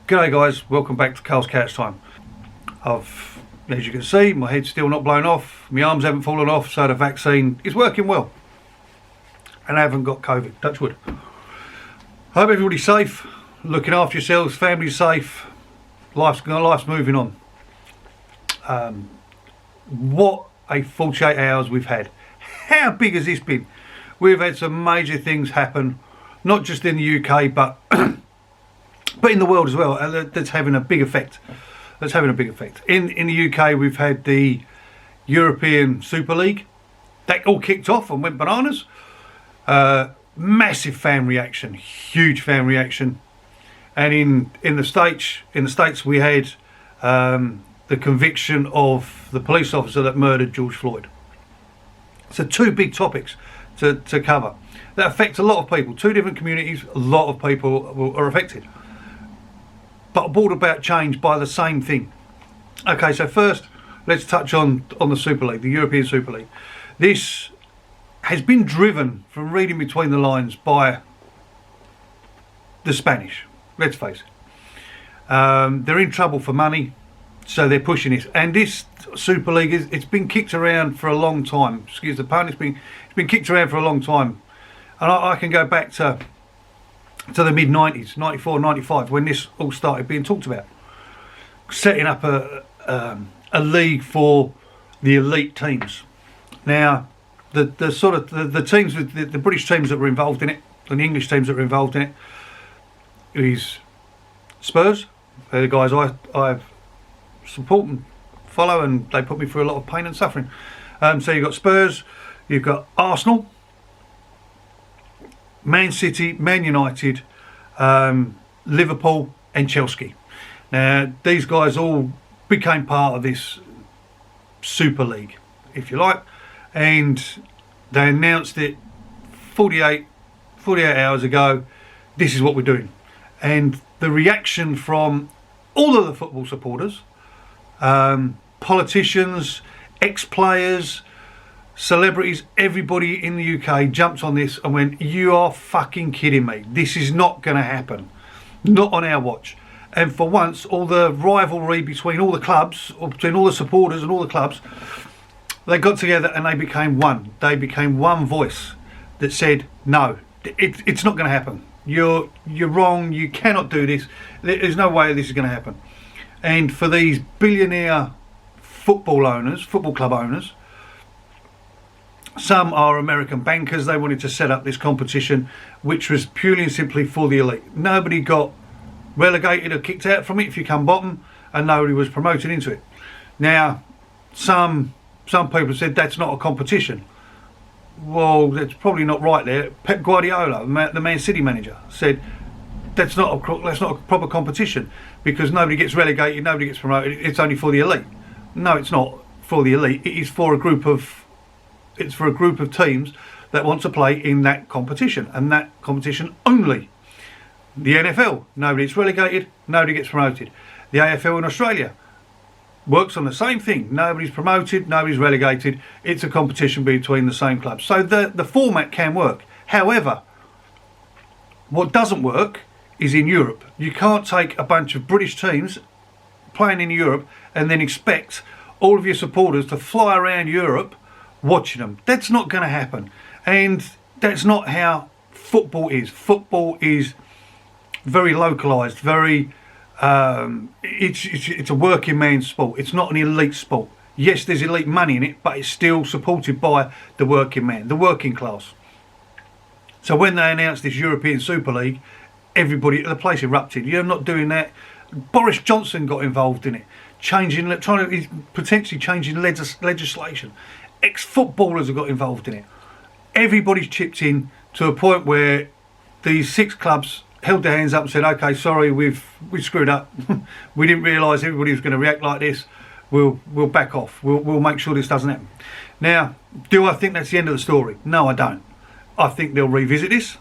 G'day guys, welcome back to Carl's Couch Time. As you can see, my head's still not blown off, my arms haven't fallen off, so the vaccine is working well. And I haven't got COVID, touch wood. Hope everybody's safe, looking after yourselves, family's safe, life's moving on. What a 48 hours we've had. How big has this been? We've had some major things happen, not just in the UK, but in the world as well, and that's having a big effect. In the UK, we've had the European Super League. That all kicked off and went bananas. Massive fan reaction, huge fan reaction. And in the States, we had the conviction of the police officer that murdered George Floyd. So two big topics to cover that affect a lot of people. Two different communities, a lot of people are affected, but brought about change by the same thing. Okay, so first let's touch on the Super League, the European Super League. This has been driven, from reading between the lines, by the Spanish. Let's face it. They're in trouble for money, so they're pushing this. And this Super League it's been kicked around for a long time. Excuse the pun. It's been kicked around for a long time, and I can go back to the mid 90s, 94, 95, when this all started being talked about. Setting up a league for the elite teams. Now, the sort of the teams, the British teams that were involved in it, and the English teams that were involved in it, is Spurs. They're the guys I support and follow, and they put me through a lot of pain and suffering. So you've got Spurs, you've got Arsenal, Man City, Man United, Liverpool and Chelsea. Now these guys all became part of this Super League, if you like, and they announced it 48 hours ago. This is what we're doing. And the reaction from all of the football supporters, politicians, ex-players, celebrities, everybody in the UK jumped on this and went, you are fucking kidding me. This is not going to happen. Not on our watch. And for once, all the rivalry between all the clubs, or between all the supporters and all the clubs, they got together and they became one. They became one voice that said, no, it's not going to happen. You're wrong. You cannot do this. There's no way this is going to happen. And for these billionaire football club owners, some are American bankers. They wanted to set up this competition, which was purely and simply for the elite. Nobody got relegated or kicked out from it if you come bottom, and nobody was promoted into it. Now, some people said that's not a competition. Well, that's probably not right there. Pep Guardiola, the Man City manager, said that's not a proper competition because nobody gets relegated, nobody gets promoted. It's only for the elite. No, it's not for the elite. It is for a group of teams that want to play in that competition, and that competition only. The NFL, nobody gets relegated, nobody gets promoted. The AFL in Australia works on the same thing. Nobody's promoted, nobody's relegated. It's a competition between the same clubs. So the format can work. However, what doesn't work is in Europe. You can't take a bunch of British teams playing in Europe and then expect all of your supporters to fly around Europe watching them. That's not going to happen. And that's not how football is. Football is very localised, very it's a working man's sport. It's not an elite sport. Yes, there's elite money in it, but it's still supported by the working man, the working class. So when they announced this European Super League, everybody at the place erupted. You're not doing that. Boris Johnson got involved in it, potentially changing legislation. Ex-footballers have got involved in it. Everybody's chipped in to a point where these 6 clubs held their hands up and said, okay, sorry, we screwed up. We didn't realise everybody was going to react like this. We'll back off. We'll make sure this doesn't happen. Now, do I think that's the end of the story? No, I don't. I think they'll revisit this.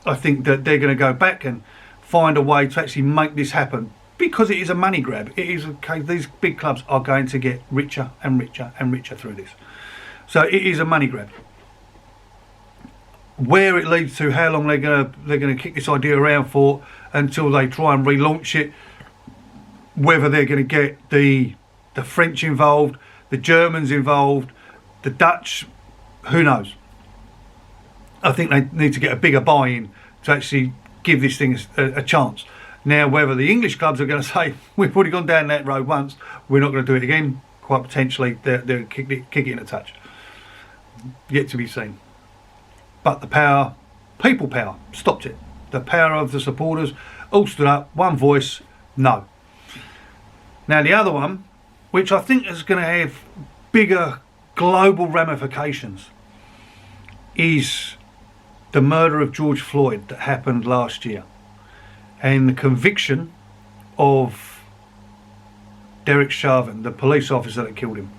I think that they're going to go back and find a way to actually make this happen, because it is a money grab. It is okay. These big clubs are going to get richer and richer and richer through this. So it is a money grab. Where it leads to, how long they're going to kick this idea around for until they try and relaunch it, whether they're going to get the French involved, the Germans involved, the Dutch, who knows. I think they need to get a bigger buy-in to actually give this thing a chance. Now, whether the English clubs are going to say, we've already gone down that road once, we're not going to do it again, quite potentially they'll kick it in a touch. Yet to be seen. But the power, people power, stopped it. The power of the supporters all stood up, one voice, no. Now the other one, which I think is going to have bigger global ramifications, is the murder of George Floyd that happened last year, and the conviction of Derek Chauvin, the police officer that killed him.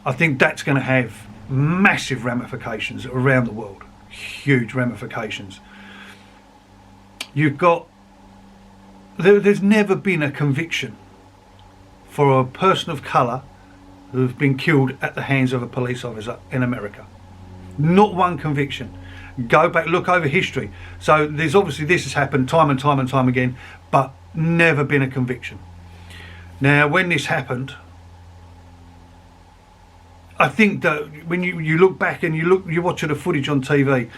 I think that's going to have massive ramifications around the world, huge ramifications. You've got, there's never been a conviction for a person of colour who's been killed at the hands of a police officer in America. Not one conviction. Go back, look over history. So there's obviously, this has happened time and time and time again, but never been a conviction. Now, when this happened, I think that when you look back and you watch the footage on TV,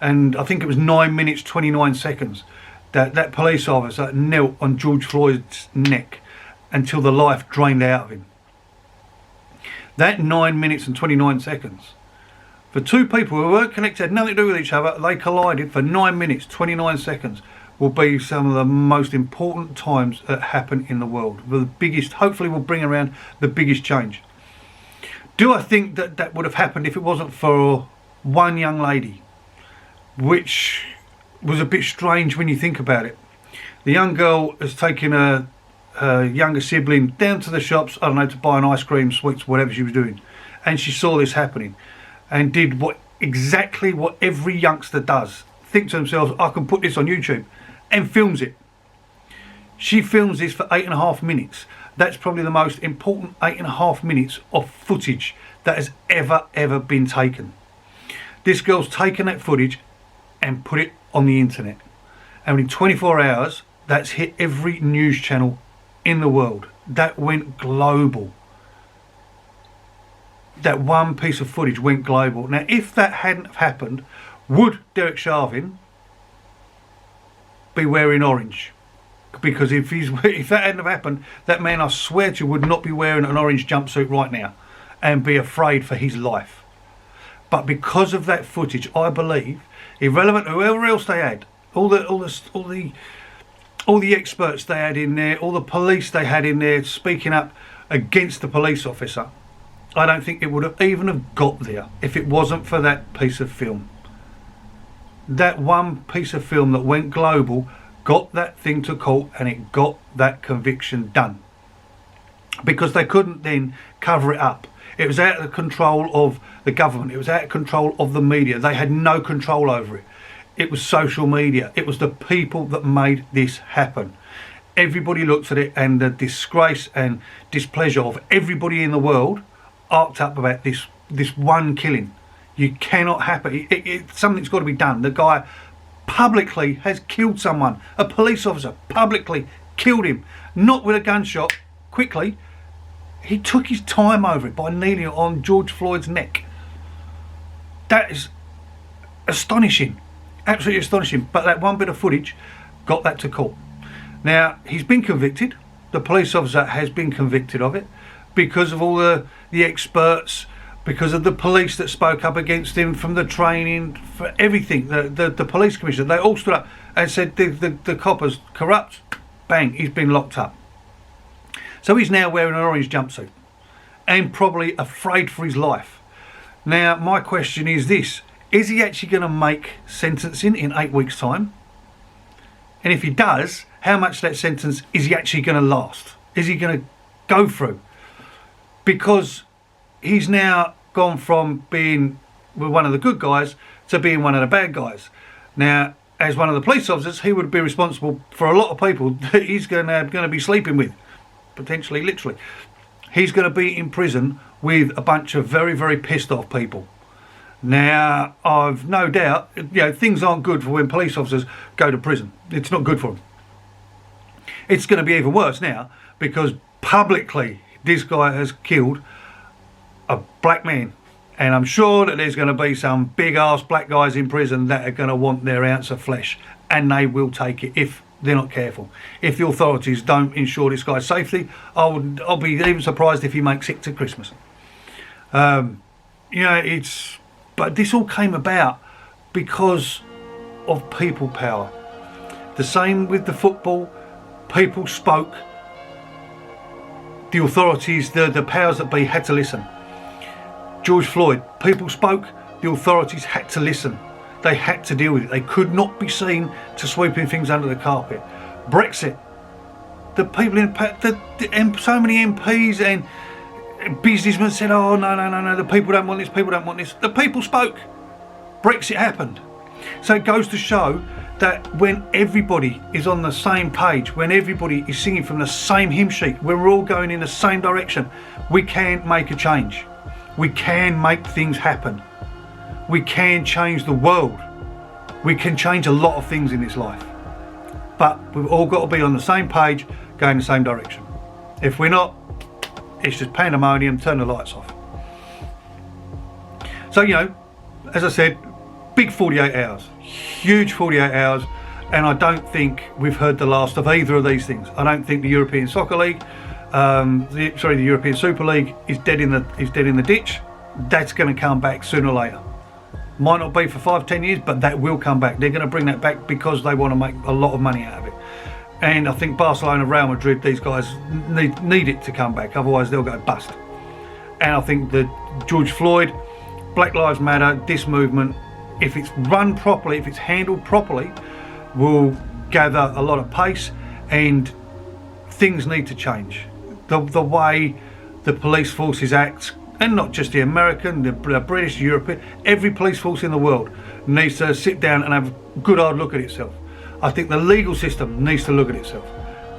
and I think it was 9 minutes 29 seconds that police officer knelt on George Floyd's neck until the life drained out of him. That 9 minutes and 29 seconds, for two people who weren't connected, had nothing to do with each other, they collided for 9 minutes 29 seconds, will be some of the most important times that happen in the world. The biggest, hopefully will bring around the biggest change. Do I think that that would have happened if it wasn't for one young lady? Which was a bit strange when you think about it. The young girl has taken her younger sibling down to the shops, I don't know, to buy an ice cream, sweets, whatever she was doing. And she saw this happening and did exactly what every youngster does. Think to themselves, I can put this on YouTube, and films it. She films this for 8.5 minutes. That's probably the most important 8.5 minutes of footage that has ever been taken. This girl's taken that footage and put it on the internet. And in 24 hours, that's hit every news channel in the world. That went global. That one piece of footage went global. Now, if that hadn't happened, would Derek Chauvin be wearing orange? Because if that hadn't happened, that man, I swear to you, would not be wearing an orange jumpsuit right now and be afraid for his life. But because of that footage, I believe, irrelevant whoever else they had, all the experts they had in there, all the police they had in there speaking up against the police officer, I don't think it would have even have got there if it wasn't for that piece of film. That one piece of film that went global got that thing to court, and it got that conviction done. Because they couldn't then cover it up. It was out of the control of the government. It was out of control of the media. They had no control over it. It was social media. It was the people that made this happen. Everybody looked at it, and the disgrace and displeasure of everybody in the world arced up about this one killing. You cannot happen. Something's got to be done. The guy publicly has killed someone. A police officer publicly killed him. Not with a gunshot, quickly. He took his time over it by kneeling on George Floyd's neck. That is astonishing. Absolutely astonishing. But that one bit of footage got that to court. Now, he's been convicted. The police officer has been convicted of it because of all the experts, because of the police that spoke up against him, from the training, for everything. The police commissioner, they all stood up and said the copper's corrupt. Bang, he's been locked up. So he's now wearing an orange jumpsuit and probably afraid for his life. Now, my question is this: is he actually going to make sentencing in 8 weeks' time? And if he does, how much that sentence is he actually going to last? Is he going to go through? Because he's now gone from being one of the good guys to being one of the bad guys. Now, as one of the police officers, he would be responsible for a lot of people that he's going to be sleeping with, potentially, literally. He's going to be in prison with a bunch of very, very pissed off people. Now, I've no doubt, things aren't good for when police officers go to prison. It's not good for them. It's going to be even worse now because publicly this guy has killed a black man. And I'm sure that there's going to be some big ass black guys in prison that are going to want their ounce of flesh, and they will take it if they're not careful. If the authorities don't ensure this guy's safety, I'll be even surprised if he makes it to Christmas. You know, but this all came about because of people power. The same with the football. People spoke. The authorities, the powers that be, had to listen. George Floyd, people spoke, the authorities had to listen. They had to deal with it. They could not be seen to sweeping things under the carpet. Brexit, the people so many MPs and businessmen said, oh no, the people don't want this, people don't want this. The people spoke. Brexit happened. So it goes to show that when everybody is on the same page, when everybody is singing from the same hymn sheet, when we're all going in the same direction, we can make a change. We can make things happen. We can change the world. We can change a lot of things in this life. But we've all got to be on the same page, going the same direction. If we're not, it's just pandemonium, turn the lights off. So, you know, as I said, big 48 hours, huge 48 hours, and I don't think we've heard the last of either of these things. I don't think the European Soccer League, the European Super League is dead in the ditch. That's going to come back sooner or later. Might not be for 5-10 years, but that will come back. They're going to bring that back because they want to make a lot of money out of it. And I think Barcelona, Real Madrid, these guys need it to come back, otherwise they'll go bust. And I think that George Floyd, Black Lives Matter, this movement, if it's run properly, if it's handled properly, will gather a lot of pace, and things need to change. The way the police forces act, and not just the American, the British, European, every police force in the world needs to sit down and have a good hard look at itself. I think the legal system needs to look at itself,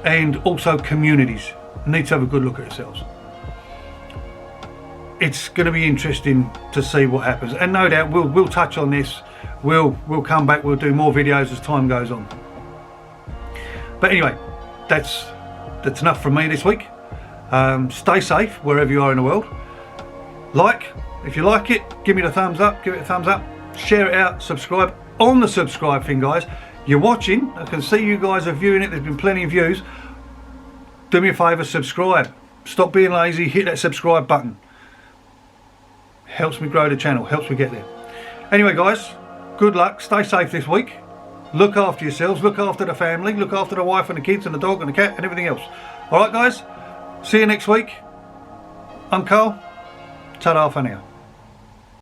and also communities need to have a good look at themselves. It's going to be interesting to see what happens, and no doubt we'll touch on this. We'll come back. We'll do more videos as time goes on. But anyway, that's enough from me this week. Stay safe wherever you are in the world. If you like it, give me the thumbs up. Give it a thumbs up. Share it out. Subscribe. On the subscribe thing, guys. You're watching. I can see you guys are viewing it. There's been plenty of views. Do me a favour, subscribe. Stop being lazy. Hit that subscribe button. Helps me grow the channel. Helps me get there. Anyway, guys, good luck. Stay safe this week. Look after yourselves. Look after the family. Look after the wife and the kids and the dog and the cat and everything else. All right, guys. See you next week. I'm Carl. Ta-da for now.